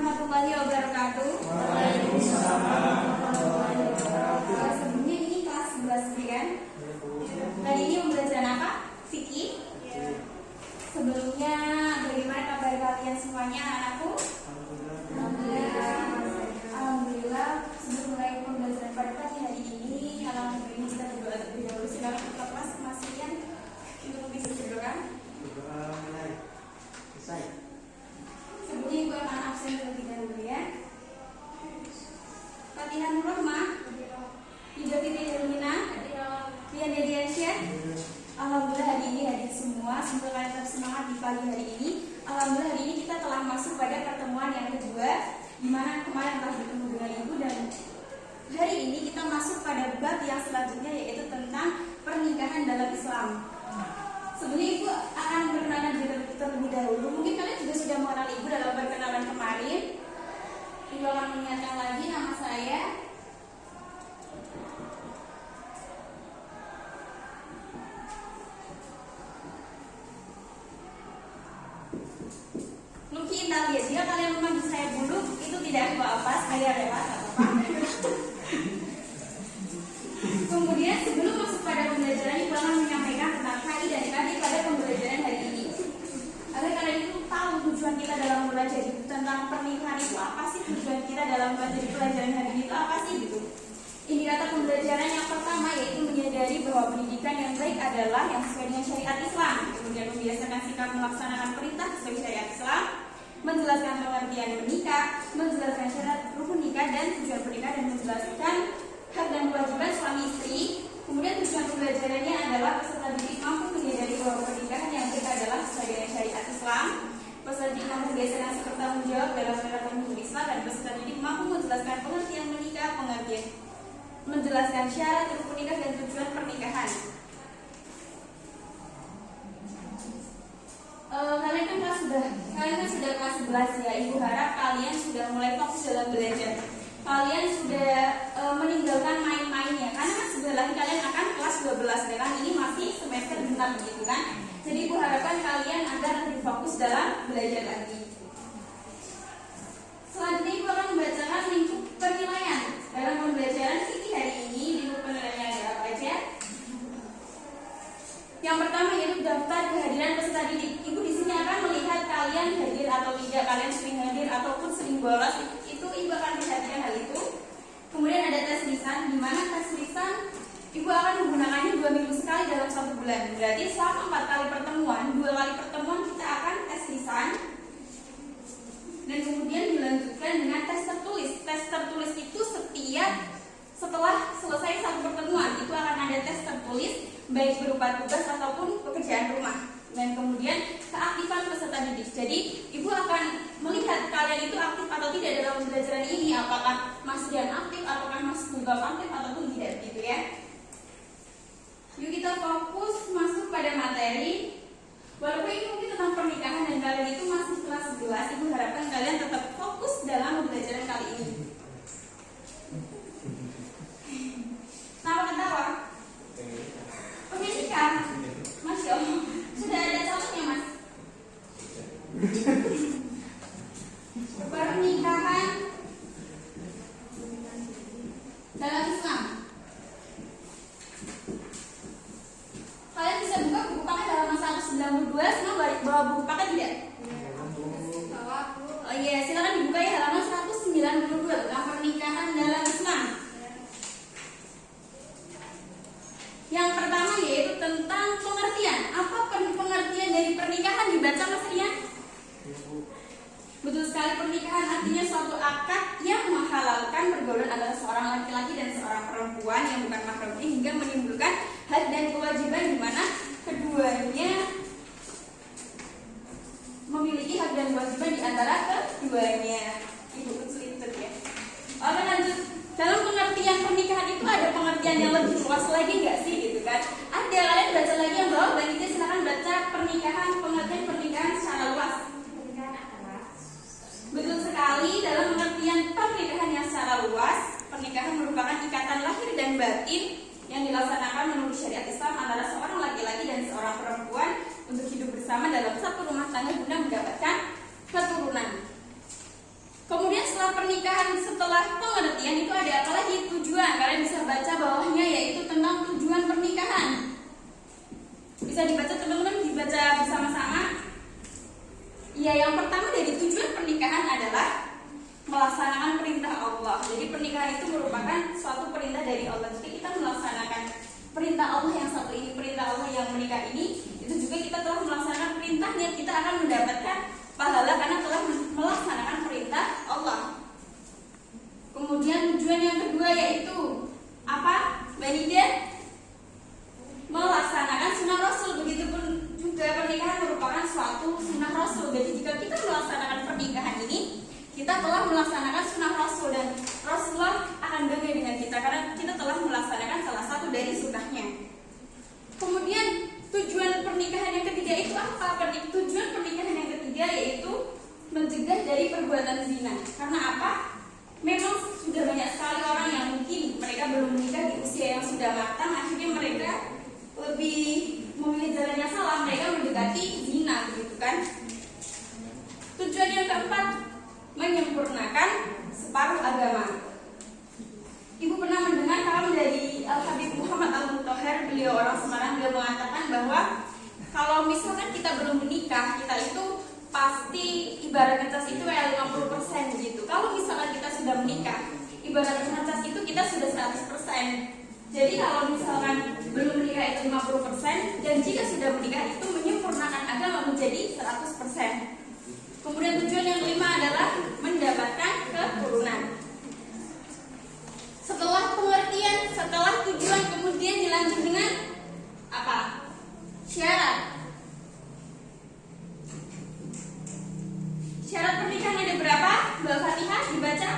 warahmatullahi wabarakatuh. Waalaikumsalam warahmatullahi wabarakatuh. Sebelumnya ini kelas 11 kan? Tadi ini pembelajaran apa? Fikih? Sebelumnya bagaimana kabar kalian semuanya anakku? Alhamdulillah. Sebelum mulai pembelajaran pada pagi hari ini, alhamdulillah ini kita berdoa terlebih dahulu. Silakan ke kelas masing-masing untuk bisa berdoa. Sebelumnya ibu akan absen terlebih dahulu ya. Fatihah Nur Rahmah, Ibu Titi Hermina, Rian Dediansyah. Alhamdulillah hari ini hadir semua. Semoga kalian tetap semangat di pagi hari ini. Alhamdulillah hari ini kita telah masuk pada pertemuan yang kedua, di mana kemarin telah bertemu dengan ibu, dan hari ini kita masuk pada bab yang selanjutnya, yaitu tentang pernikahan dalam Islam. Sebelumnya ibu akan perkenalan terlebih dahulu. Mungkin kalian juga sudah mengenal ibu dalam perkenalan kemarin. Ibu akan mengingatkan lagi nama saya. Mungkin tahu ya, jika kalian memanggil saya Buluk, itu tidak apa-apa, saya lewat apa-apa. Kemudian sebelum masuk pada pembelajaran, ibu akan menyampaikan tentang kaidah dan adik pada pembelajaran hari ini. Agar kalian itu tahu tujuan kita dalam belajar itu tentang pernikahan itu apa sih, tujuan kita dalam belajar pelajaran hari ini itu apa sih gitu. Indikator pembelajaran yang pertama yaitu menyadari bahwa pendidikan yang baik adalah yang sesuai dengan syariat Islam. Kemudian membiasakan sikap melaksanakan perintah sesuai syariat Islam, menjelaskan pengertian menikah, menjelaskan syarat rukun nikah dan tujuan pernikahan, dan menjelaskan hak dan kewajiban suami istri. Kemudian tujuan pembelajarannya adalah peserta didik mampu menyadari bahwa pernikahan yang baik adalah sesuai dengan syariat Islam. Peserta didik mampu membiasakan sikap tanggung jawab dalam menerapkan hukum Islam, dan peserta didik mampu menjelaskan pengertian menikah, menjelaskan syarat rukun nikah dan tujuan pernikahan. Kalian kan sudah kelas 11 ya. Ibu harap kalian sudah mulai fokus dalam belajar. Kalian sudah meninggalkan main-mainnya, karena kan sebentar lagi kalian akan kelas 12 dan ini masih semester genap gitu kan. Jadi ibu harapkan kalian agar lebih fokus dalam belajar lagi. Selanjutnya ibu akan membacakan lingkup penilaian dalam pembelajaran fikih hari ini. Lingkup penilaiannya ada apa aja? Yang pertama yaitu daftar kehadiran peserta didik. Ibu di sini akan melihat kalian hadir atau tidak, kalian sering hadir ataupun sering bolos. Itu ibu akan perhatikan hal itu. Kemudian ada tes lisan, di mana tes lisan ibu akan menggunakannya 2 minggu sekali dalam 1 bulan. Berarti selama 4 kali pertemuan, 2 kali pertemuan kita akan tes lisan. Dan kemudian dilanjutkan dengan tes tertulis. Tes tertulis itu setelah selesai 1 pertemuan itu akan ada tes tertulis, baik berupa tugas ataupun pekerjaan rumah. Dan kemudian keaktifan peserta didik. Jadi ibu akan melihat kalian itu aktif atau tidak dalam pembelajaran ini. Apakah Mas Dian aktif, apakah Mas Google aktif ataupun tidak gitu ya. Yuk kita fokus masuk pada materi. Walaupun ini mungkin tentang pernikahan dan kalian itu masih kelas 11, ibu harapkan kalian tetap fokus dalam pembelajaran kali ini. Kenapa ketawa? Pernikahan, Masya Allah, sudah ada calonnya Mas? Pernikahan dalam Islam. Kalian bisa buka buku paket halaman 192. Semua bawa buku paket tidak? Oh iya, silakan dibuka ya halaman 192 tentang pernikahan dalam Islam. Yang pertama yaitu tentang pengertian. Apa pengertian dari pernikahan, dibaca Mas Rian? Betul sekali, pernikahan artinya suatu akad yang menghalalkan pergaulan antara seorang laki-laki dan seorang perempuan yang bukan mahram hingga menimbulkan hak dan kewajiban di mana keduanya memiliki hak dan kewajiban di antara keduanya. Ibu kesulitan ya. Oke lanjut. Dalam pengertian pernikahan itu ada pengertian yang lebih luas lagi nggak sih gitu kan? Ada, kalian baca lagi yang bawah. Bang Iti silakan baca pengertian pernikahan secara luas. Betul sekali, dalam pengertian pernikahan yang secara luas, pernikahan merupakan ikatan lahir dan batin yang dilaksanakan menurut syariat Islam antara seorang laki-laki dan seorang perempuan untuk hidup bersama dalam satu rumah tangga guna mendapatkan keturunan. setelah pernikahan, setelah pengertian itu ada apa lagi? Tujuan. Kalian bisa baca bawahnya, yaitu tentang tujuan pernikahan. Bisa dibaca teman-teman, dibaca bersama-sama. Ya, yang pertama dari tujuan pernikahan adalah melaksanakan perintah Allah. Jadi pernikahan itu merupakan suatu perintah dari Allah. Jadi kita melaksanakan perintah Allah yang satu ini, perintah Allah yang menikah ini, itu juga kita telah melaksanakan perintahnya. Kita akan mendapatkan pahala karena telah melaksanakan perintah Allah. Kemudian tujuan yang kedua yaitu apa? Mbak Nida? Melaksanakan sunnah Rasul. Begitupun juga pernikahan merupakan suatu sunnah Rasul. Jadi jika kita melaksanakan pernikahan ini, kita telah melaksanakan sunnah Rasul, dan Rasulullah akan bangga dengan kita karena kita telah melaksanakan salah satu dari sunnahnya. Kemudian tujuan pernikahan yang ketiga itu apa? Tujuan pernikahan yang ketiga yaitu mencegah dari perbuatan zina. Karena apa? Memang sudah banyak sekali orang yang mungkin mereka belum menikah di usia yang sudah matang, akhirnya mereka lebih memilih jalan yang salah, mereka mendekati zina, begitu kan? Tujuan yang keempat, menyempurnakan separuh agama. Ibu pernah mendengar kalam dari Al-Habib Muhammad Al-Mutahhar, beliau orang Semarang. Beliau mengatakan bahwa kalau misalkan kita belum menikah, kita itu pasti ibarat ngecas itu kayak 50% gitu. Kalau misalkan kita sudah menikah, ibarat ngecas itu kita sudah 100%. Jadi kalau misalkan belum menikah itu 50%, dan jika sudah menikah itu menyempurnakan agama menjadi 100%. Kemudian tujuan yang kelima adalah mendapatkan keturunan. Setelah pengertian, setelah tujuan, kemudian dilanjut dengan apa? Syarat. Syarat pernikahan ada berapa? Mbak Fatihah dibaca.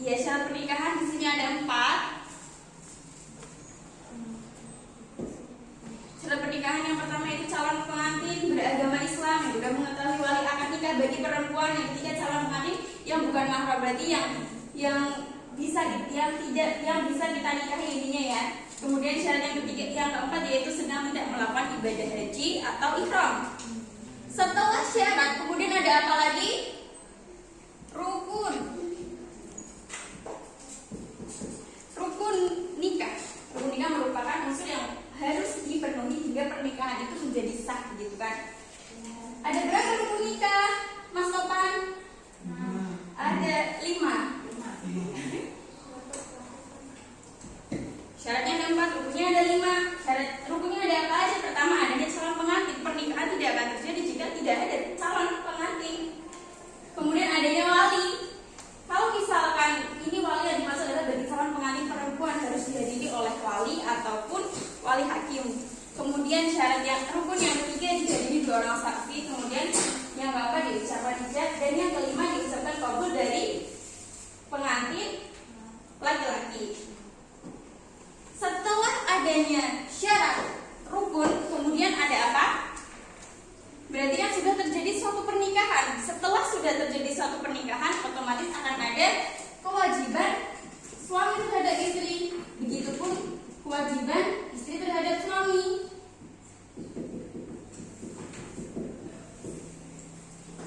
Ya, syarat pernikahan di sini ada 4. Syarat pernikahan yang pertama itu calon pengantin beragama Islam yang sudah mengetahui wali akad nikah bagi perempuan. Yang ketiga calon pengantin yang bukan mahram, berarti yang bisa kita nikahi ininya ya. Kemudian syarat yang ketiga, yang keempat yaitu sedang tidak melakukan ibadah haji atau ihram. Setelah syarat, kemudian ada apa lagi? Rukun. Rukun nikah. Rukun nikah merupakan unsur yang harus dipenuhi hingga pernikahan itu menjadi sah, gitu kan? Ada berapa rukun nikah, Mas Topan? Ada 5. Syaratnya ada 4, rukunnya ada 5. Syarat rukunnya ada apa aja? Pertama, adanya calon pengantin. Pernikahan tidak akan terjadi jika tidak ada calon pengantin. Kemudian adanya wali. Kalau misalkan ini wali yang dimaksud adalah bagi calon pengantin perempuan harus dihadiri oleh wali ataupun wali hakim. Kemudian syarat yang rukun yang ketiga dihadiri 2 orang saksi. Kemudian yang keempat diucapkan ijab, dan yang kelima diucapkan qabul dari pengantin laki-laki. Setelah adanya syarat rukun, kemudian ada apa? Berarti kan sudah terjadi suatu pernikahan. Setelah sudah terjadi suatu pernikahan, otomatis akan ada kewajiban suami terhadap istri. Begitupun kewajiban istri terhadap suami.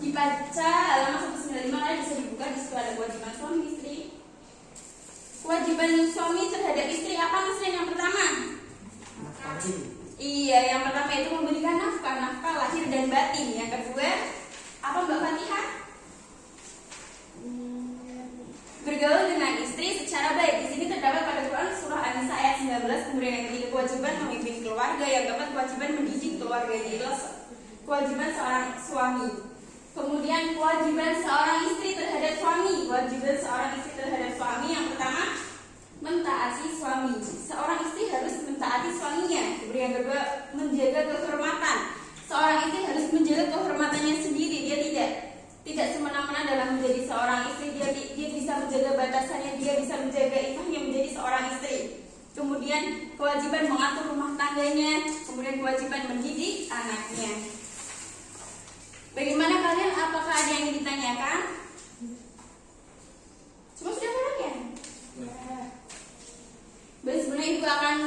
Dibaca halaman 195, kalian bisa dibuka, di situ ada kewajiban suami istri. Kewajiban suami terhadap istri apa, Mas Ren? Yang pertama? Iya, yang pertama itu memberikan nafkah lahir dan batin. Yang kedua, apa Mbak Fatihah? Bergaul dengan istri secara baik. Di sini terdapat pada Quran surah An-Nisa ayat 19. Kemudian yang ketiga, kewajiban memimpin keluarga. Yang keempat, kewajiban mendidik keluarga. Inilah kewajiban seorang suami. Kemudian kewajiban seorang istri terhadap suami. Kewajiban seorang istri terhadap suami yang pertama, mentaati suami. Seorang istri harus mentaati suaminya. Kemudian yang kedua, menjaga kehormatan. Seorang istri harus menjaga kehormatannya sendiri. Dia tidak semena-mena dalam menjadi seorang istri. Dia bisa menjaga batasannya, dia bisa menjaga ifahnya menjadi seorang istri. Kemudian kewajiban mengatur rumah tangganya. Kemudian kewajiban mendidik anaknya. Bagaimana kalian? Apakah ada yang ingin ditanyakan? Semua sudah paham ya? Ya. Baik, sebenarnya Ibu akan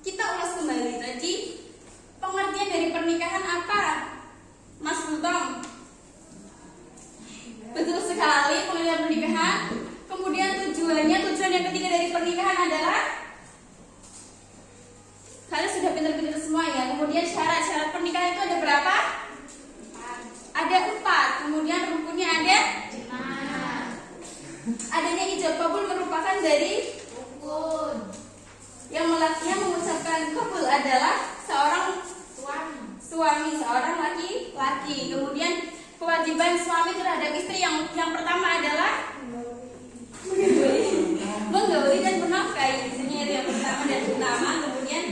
kita ulas kembali tadi. Pengertian dari pernikahan apa, Mas Butong? pernikahan. Kemudian tujuan yang ketiga dari pernikahan adalah, kalian sudah pintar-pintar semua ya. Kemudian syarat pernikahan itu ada berapa? Ada 4. Kemudian rukunnya ada 5. Adanya ijab kabul merupakan dari rukun. Yang mengucapkan kabul adalah seorang suami, seorang laki-laki. Kemudian kewajiban suami terhadap istri yang pertama adalah menggauli dan menafkahi. Di sini itu yang pertama dan utama. Kemudian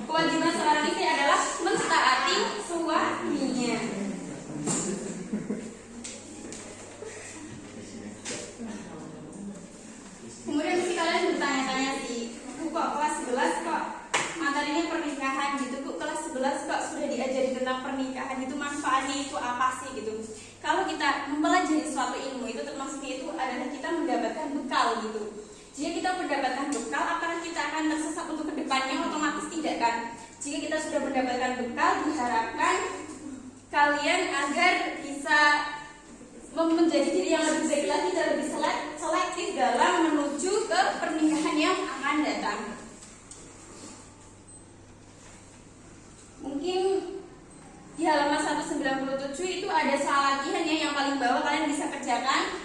kewajiban seorang istri adalah mentaati suaminya. Kemudian mesti kalian bertanya-tanya sih, kok kelas 11 kok materinya pernikahan gitu, kok kelas 11 kok sudah diajari tentang pernikahan, itu manfaatnya itu apa sih gitu. Kalau kita mempelajari suatu ilmu itu termasuknya itu adalah kita mendapatkan bekal gitu. Jika kita mendapatkan bekal, apakah kita akan tersesat untuk kedepannya? Otomatis tidak kan. Jika kita sudah mendapatkan bekal, diharapkan kalian agar bisa menjadi diri yang lebih baik lagi dan lebih selektif dalam menuju ke pernikahan yang akan datang. Mungkin di halaman 197 itu ada soal latihan ya, yang paling bawah kalian bisa kerjakan.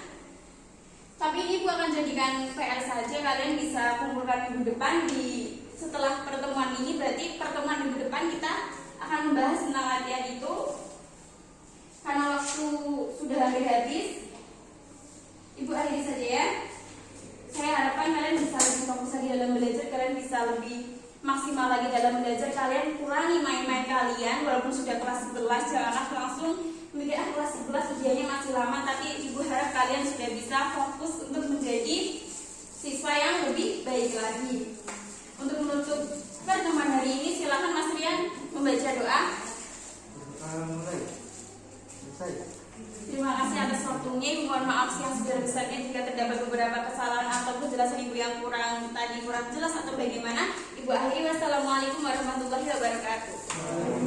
Tapi ini Ibu akan jadikan PR saja, kalian bisa kumpulkan minggu depan. Setelah pertemuan ini, berarti pertemuan minggu depan kita akan membahas tentang latihan itu. Karena waktu sudah hampir habis, Ibu akhiri saja ya. Saya harapkan kalian bisa lebih fokus lagi dalam belajar, kalian bisa lebih maksimal lagi dalam belajar. Kalian kurangi main-main kalian, walaupun sudah kelas 11, janganlah langsung mikir kelas 11 ujiannya masih lama. Tapi Ibu harap kalian sudah bisa fokus untuk menjadi siswa yang lebih baik lagi. Untuk menutup pertemuan hari ini, silakan Mas Rian membaca doa. Terima kasih atas waktunya. Ibu mohon maaf yang sebesar-besarnya jika terdapat beberapa kesalahan atau penjelasan Ibu yang kurang jelas atau bagaimana. Ibu akhiri, wassalamualaikum warahmatullahi wabarakatuh.